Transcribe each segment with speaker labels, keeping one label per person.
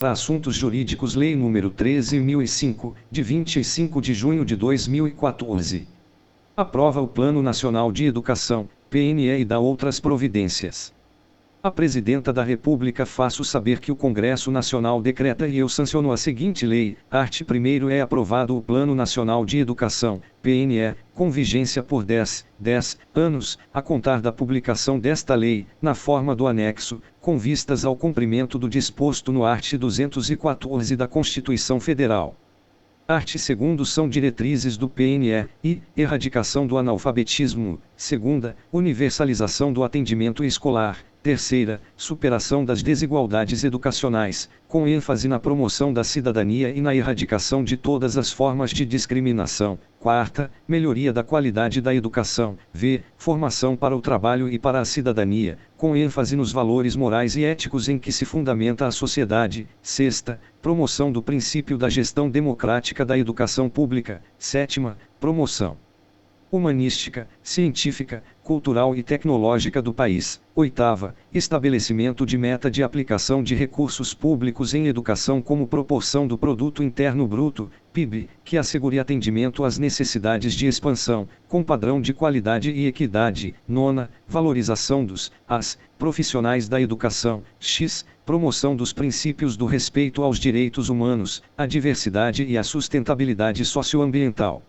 Speaker 1: Para Assuntos Jurídicos Lei nº 13.005, de 25 de junho de 2014. Aprova o Plano Nacional de Educação, PNE e dá outras providências. A Presidenta da República faço saber que o Congresso Nacional decreta e eu sanciono a seguinte lei. Art. 1º é aprovado o Plano Nacional de Educação, PNE, com vigência por 10 anos, a contar da publicação desta lei, na forma do anexo, com vistas ao cumprimento do disposto no art. 214 da Constituição Federal. Art. 2º são diretrizes do PNE, e, erradicação do analfabetismo, 2ª, universalização do atendimento escolar, 3ª, superação das desigualdades educacionais, com ênfase na promoção da cidadania e na erradicação de todas as formas de discriminação, 4ª, melhoria da qualidade da educação, formação para o trabalho e para a cidadania, com ênfase nos valores morais e éticos em que se fundamenta a sociedade, 6ª, promoção do princípio da gestão democrática da educação pública, 7ª, promoção humanística, científica, cultural e tecnológica do país. 8ª, estabelecimento de meta de aplicação de recursos públicos em educação como proporção do Produto Interno Bruto, PIB, que assegure atendimento às necessidades de expansão, com padrão de qualidade e equidade. 9ª, valorização dos profissionais da educação. X, promoção dos princípios do respeito aos direitos humanos, à diversidade e à sustentabilidade socioambiental.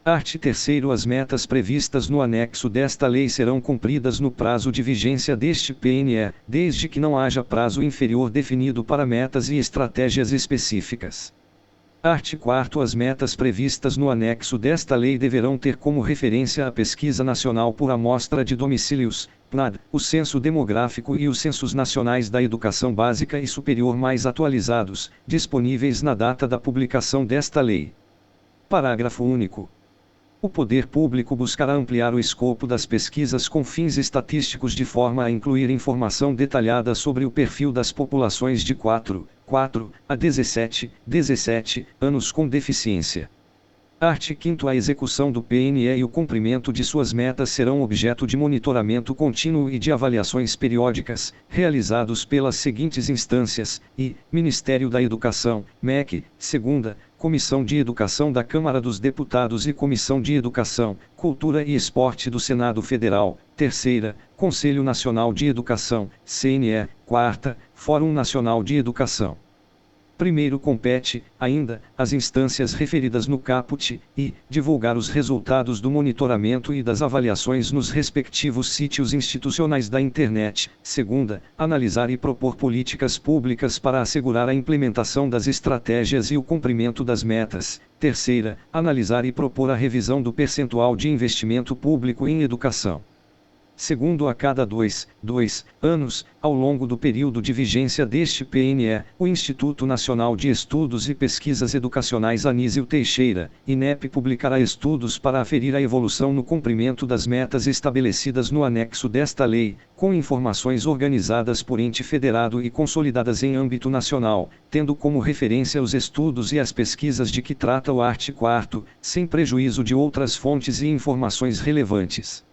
Speaker 1: Art. 3º As metas previstas no anexo desta lei serão cumpridas no prazo de vigência deste PNE, desde que não haja prazo inferior definido para metas e estratégias específicas. Art. 4º As metas previstas no anexo desta lei deverão ter como referência a Pesquisa Nacional por Amostra de Domicílios, PNAD, o Censo Demográfico e os Censos Nacionais da Educação Básica e Superior mais atualizados, disponíveis na data da publicação desta lei. Parágrafo único. O poder público buscará ampliar o escopo das pesquisas com fins estatísticos de forma a incluir informação detalhada sobre o perfil das populações de 4 a 17 anos com deficiência. Art. 5º A execução do PNE e o cumprimento de suas metas serão objeto de monitoramento contínuo e de avaliações periódicas, realizados pelas seguintes instâncias, Ministério da Educação, MEC, 2ª, Comissão de Educação da Câmara dos Deputados e Comissão de Educação, Cultura e Esporte do Senado Federal, 3ª, Conselho Nacional de Educação, CNE, 4ª, Fórum Nacional de Educação. Primeiro compete, ainda, às instâncias referidas no caput, divulgar os resultados do monitoramento e das avaliações nos respectivos sítios institucionais da Internet. 2ª, analisar e propor políticas públicas para assegurar a implementação das estratégias e o cumprimento das metas. 3ª, analisar e propor a revisão do percentual de investimento público em educação. Segundo, a cada 2 anos, ao longo do período de vigência deste PNE, o Instituto Nacional de Estudos e Pesquisas Educacionais Anísio Teixeira, INEP, publicará estudos para aferir a evolução no cumprimento das metas estabelecidas no anexo desta lei, com informações organizadas por ente federado e consolidadas em âmbito nacional, tendo como referência os estudos e as pesquisas de que trata o art. 4º, sem prejuízo de outras fontes e informações relevantes.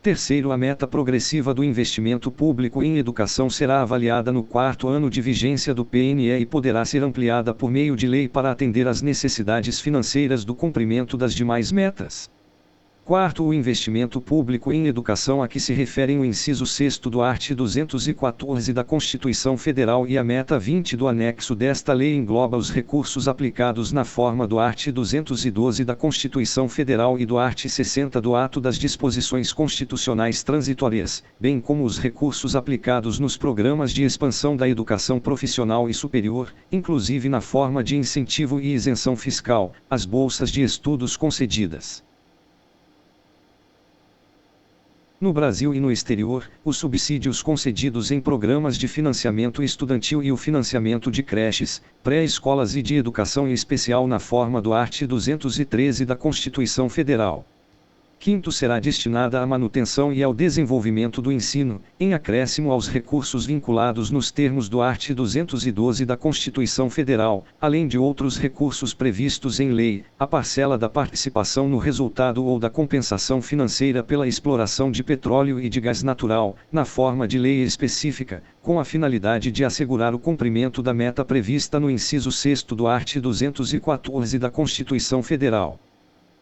Speaker 1: Terceiro, a meta progressiva do investimento público em educação será avaliada no 4º ano de vigência do PNE e poderá ser ampliada por meio de lei para atender às necessidades financeiras do cumprimento das demais metas. Quarto, o investimento público em educação a que se referem o inciso 6º do art. 214 da Constituição Federal e a meta 20 do anexo desta lei engloba os recursos aplicados na forma do art. 212 da Constituição Federal e do art. 60 do Ato das Disposições Constitucionais Transitórias, bem como os recursos aplicados nos programas de expansão da educação profissional e superior, inclusive na forma de incentivo e isenção fiscal, as bolsas de estudos concedidas no Brasil e no exterior, os subsídios concedidos em programas de financiamento estudantil e o financiamento de creches, pré-escolas e de educação especial na forma do art. 213 da Constituição Federal. Quinto, será destinada à manutenção e ao desenvolvimento do ensino, em acréscimo aos recursos vinculados nos termos do art. 212 da Constituição Federal, além de outros recursos previstos em lei, a parcela da participação no resultado ou da compensação financeira pela exploração de petróleo e de gás natural, na forma de lei específica, com a finalidade de assegurar o cumprimento da meta prevista no inciso 6º do art. 214 da Constituição Federal.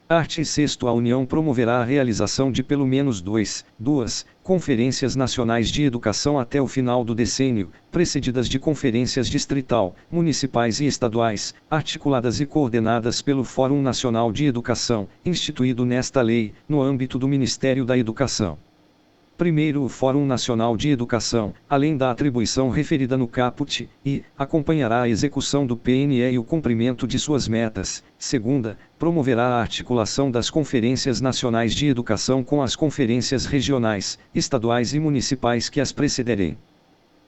Speaker 1: Art. 6º. A União promoverá a realização de pelo menos duas conferências nacionais de educação até o final do decênio, precedidas de conferências distrital, municipais e estaduais, articuladas e coordenadas pelo Fórum Nacional de Educação, instituído nesta lei, no âmbito do Ministério da Educação. Primeiro, o Fórum Nacional de Educação, além da atribuição referida no caput, acompanhará a execução do PNE e o cumprimento de suas metas. Segunda, promoverá a articulação das conferências nacionais de educação com as conferências regionais, estaduais e municipais que as precederem.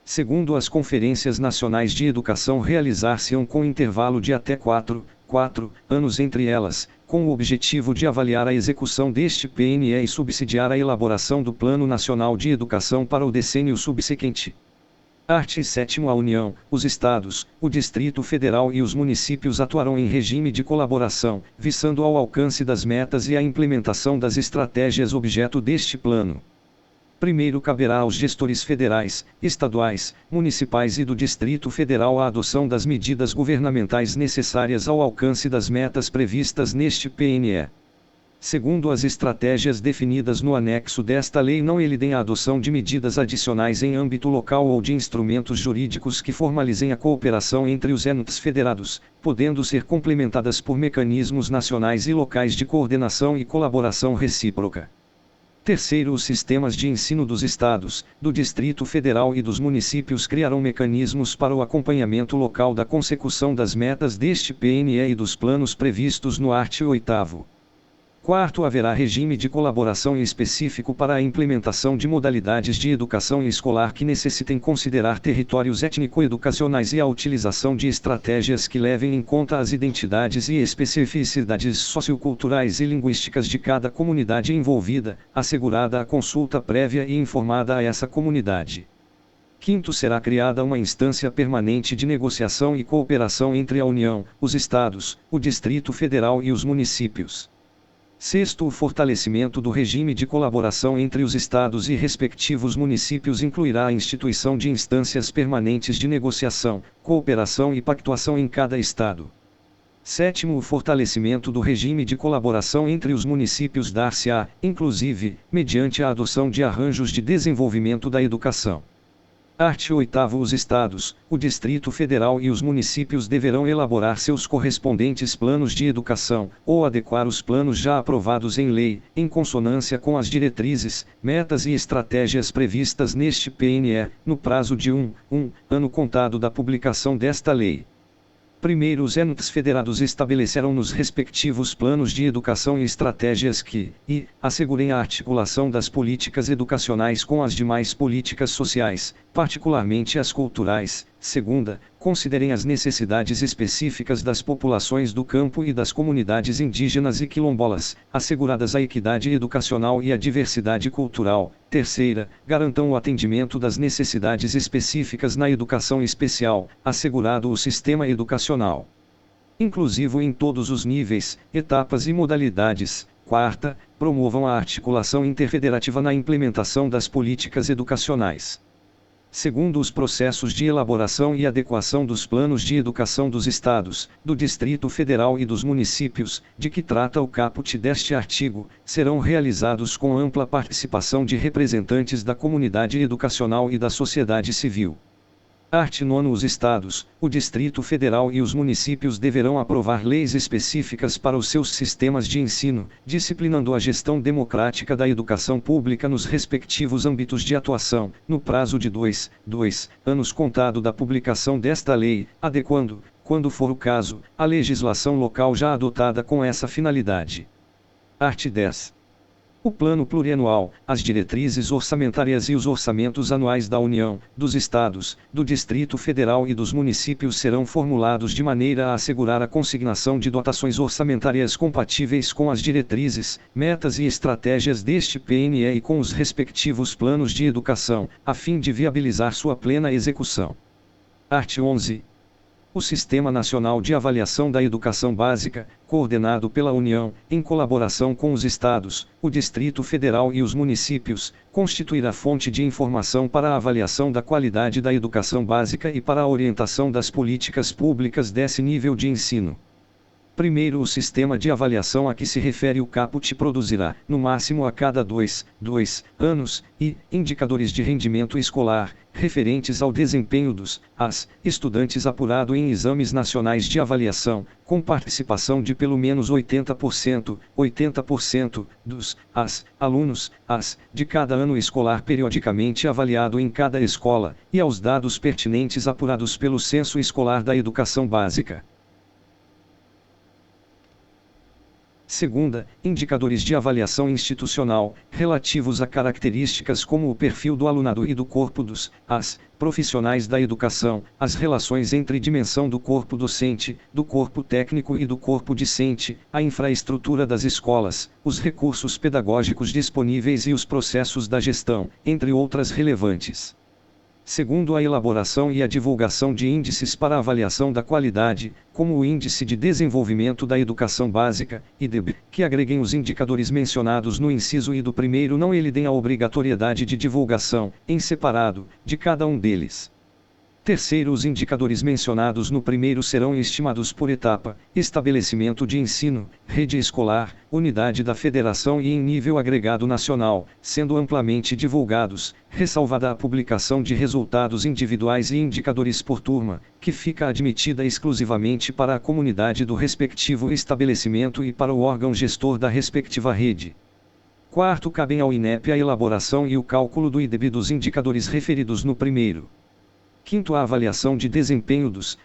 Speaker 1: Segundo, as conferências nacionais de educação realizar-se-ão com intervalo de até 4 anos entre elas, com o objetivo de avaliar a execução deste PNE e subsidiar a elaboração do Plano Nacional de Educação para o decênio subsequente. Art. 7º. A União, os Estados, o Distrito Federal e os municípios atuarão em regime de colaboração, visando ao alcance das metas e à implementação das estratégias objeto deste plano. Primeiro, caberá aos gestores federais, estaduais, municipais e do Distrito Federal a adoção das medidas governamentais necessárias ao alcance das metas previstas neste PNE. Segundo, as estratégias definidas no anexo desta lei não elidem a adoção de medidas adicionais em âmbito local ou de instrumentos jurídicos que formalizem a cooperação entre os entes federados, podendo ser complementadas por mecanismos nacionais e locais de coordenação e colaboração recíproca. Terceiro, os sistemas de ensino dos estados, do Distrito Federal e dos municípios criarão mecanismos para o acompanhamento local da consecução das metas deste PNE e dos planos previstos no art. 8º. Quarto, haverá regime de colaboração específico para a implementação de modalidades de educação escolar que necessitem considerar territórios étnico-educacionais e a utilização de estratégias que levem em conta as identidades e especificidades socioculturais e linguísticas de cada comunidade envolvida, assegurada a consulta prévia e informada a essa comunidade. Quinto, será criada uma instância permanente de negociação e cooperação entre a União, os Estados, o Distrito Federal e os municípios. Sexto, o fortalecimento do regime de colaboração entre os estados e respectivos municípios incluirá a instituição de instâncias permanentes de negociação, cooperação e pactuação em cada estado. Sétimo, o fortalecimento do regime de colaboração entre os municípios dar-se-á, inclusive, mediante a adoção de arranjos de desenvolvimento da educação. Art. 8º. Os estados, o Distrito Federal e os municípios deverão elaborar seus correspondentes planos de educação, ou adequar os planos já aprovados em lei, em consonância com as diretrizes, metas e estratégias previstas neste PNE, no prazo de um ano contado da publicação desta lei. Primeiro, os entes federados estabelecerão nos respectivos planos de educação e estratégias que, assegurem a articulação das políticas educacionais com as demais políticas sociais, particularmente as culturais. Segunda, considerem as necessidades específicas das populações do campo e das comunidades indígenas e quilombolas, asseguradas a equidade educacional e a diversidade cultural. Terceira, garantam o atendimento das necessidades específicas na educação especial, assegurado o sistema educacional inclusivo em todos os níveis, etapas e modalidades. Quarta, promovam a articulação interfederativa na implementação das políticas educacionais. Segundo, os processos de elaboração e adequação dos planos de educação dos estados, do Distrito Federal e dos municípios, de que trata o caput deste artigo, serão realizados com ampla participação de representantes da comunidade educacional e da sociedade civil. Art. 9. Os estados, o Distrito Federal e os municípios deverão aprovar leis específicas para os seus sistemas de ensino, disciplinando a gestão democrática da educação pública nos respectivos âmbitos de atuação, no prazo de 2 anos contado da publicação desta lei, adequando, quando for o caso, a legislação local já adotada com essa finalidade. Art. 10. O Plano Plurianual, as diretrizes orçamentárias e os orçamentos anuais da União, dos Estados, do Distrito Federal e dos municípios serão formulados de maneira a assegurar a consignação de dotações orçamentárias compatíveis com as diretrizes, metas e estratégias deste PNE e com os respectivos planos de educação, a fim de viabilizar sua plena execução. Art. 11. O Sistema Nacional de Avaliação da Educação Básica, coordenado pela União, em colaboração com os Estados, o Distrito Federal e os municípios, constituirá fonte de informação para a avaliação da qualidade da educação básica e para a orientação das políticas públicas desse nível de ensino. Primeiro, o sistema de avaliação a que se refere o caput produzirá, no máximo a cada 2 anos, indicadores de rendimento escolar, referentes ao desempenho dos estudantes apurado em exames nacionais de avaliação, com participação de pelo menos 80% dos alunos de cada ano escolar periodicamente avaliado em cada escola, e aos dados pertinentes apurados pelo Censo Escolar da Educação Básica. Segunda, indicadores de avaliação institucional, relativos a características como o perfil do alunado e do corpo dos profissionais da educação, as relações entre dimensão do corpo docente, do corpo técnico e do corpo discente, a infraestrutura das escolas, os recursos pedagógicos disponíveis e os processos da gestão, entre outras relevantes. Segundo, a elaboração e a divulgação de índices para avaliação da qualidade, como o Índice de Desenvolvimento da Educação Básica, IDEB, que agreguem os indicadores mencionados no inciso I do primeiro não elidem a obrigatoriedade de divulgação, em separado, de cada um deles. Terceiro, os indicadores mencionados no primeiro serão estimados por etapa, estabelecimento de ensino, rede escolar, unidade da federação e em nível agregado nacional, sendo amplamente divulgados, ressalvada a publicação de resultados individuais e indicadores por turma, que fica admitida exclusivamente para a comunidade do respectivo estabelecimento e para o órgão gestor da respectiva rede. Quarto, cabem ao INEP a elaboração e o cálculo do IDEB dos indicadores referidos no primeiro. Quinto, a avaliação de desempenho dos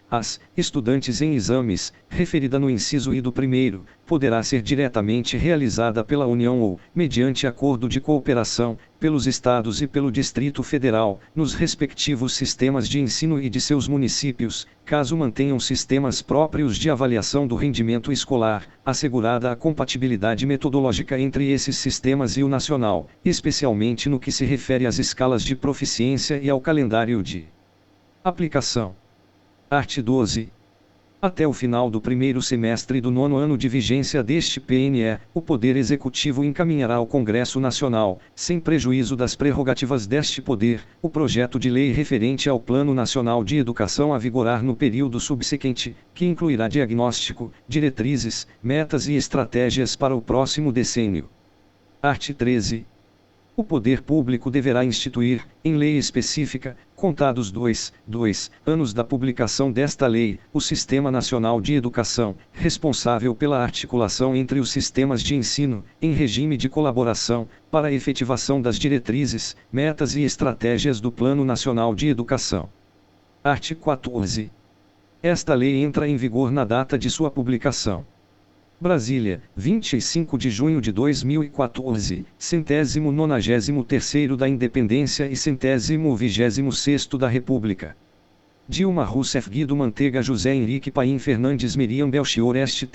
Speaker 1: estudantes em exames, referida no inciso I do primeiro, poderá ser diretamente realizada pela União ou, mediante acordo de cooperação, pelos Estados e pelo Distrito Federal, nos respectivos sistemas de ensino e de seus municípios, caso mantenham sistemas próprios de avaliação do rendimento escolar, assegurada a compatibilidade metodológica entre esses sistemas e o nacional, especialmente no que se refere às escalas de proficiência e ao calendário de aplicação. Art. 12. Até o final do primeiro semestre do nono ano de vigência deste PNE, o Poder Executivo encaminhará ao Congresso Nacional, sem prejuízo das prerrogativas deste Poder, o projeto de lei referente ao Plano Nacional de Educação a vigorar no período subsequente, que incluirá diagnóstico, diretrizes, metas e estratégias para o próximo decênio. Art. 13. O poder público deverá instituir, em lei específica, contados 2 anos da publicação desta lei, o Sistema Nacional de Educação, responsável pela articulação entre os sistemas de ensino, em regime de colaboração, para a efetivação das diretrizes, metas e estratégias do Plano Nacional de Educação. Art. 14. Esta lei entra em vigor na data de sua publicação. Brasília, 25 de junho de 2014, 193º da Independência e 126º da República. Dilma Rousseff, Guido Mantega, José Henrique Paim Fernandes, Miriam Belchior Est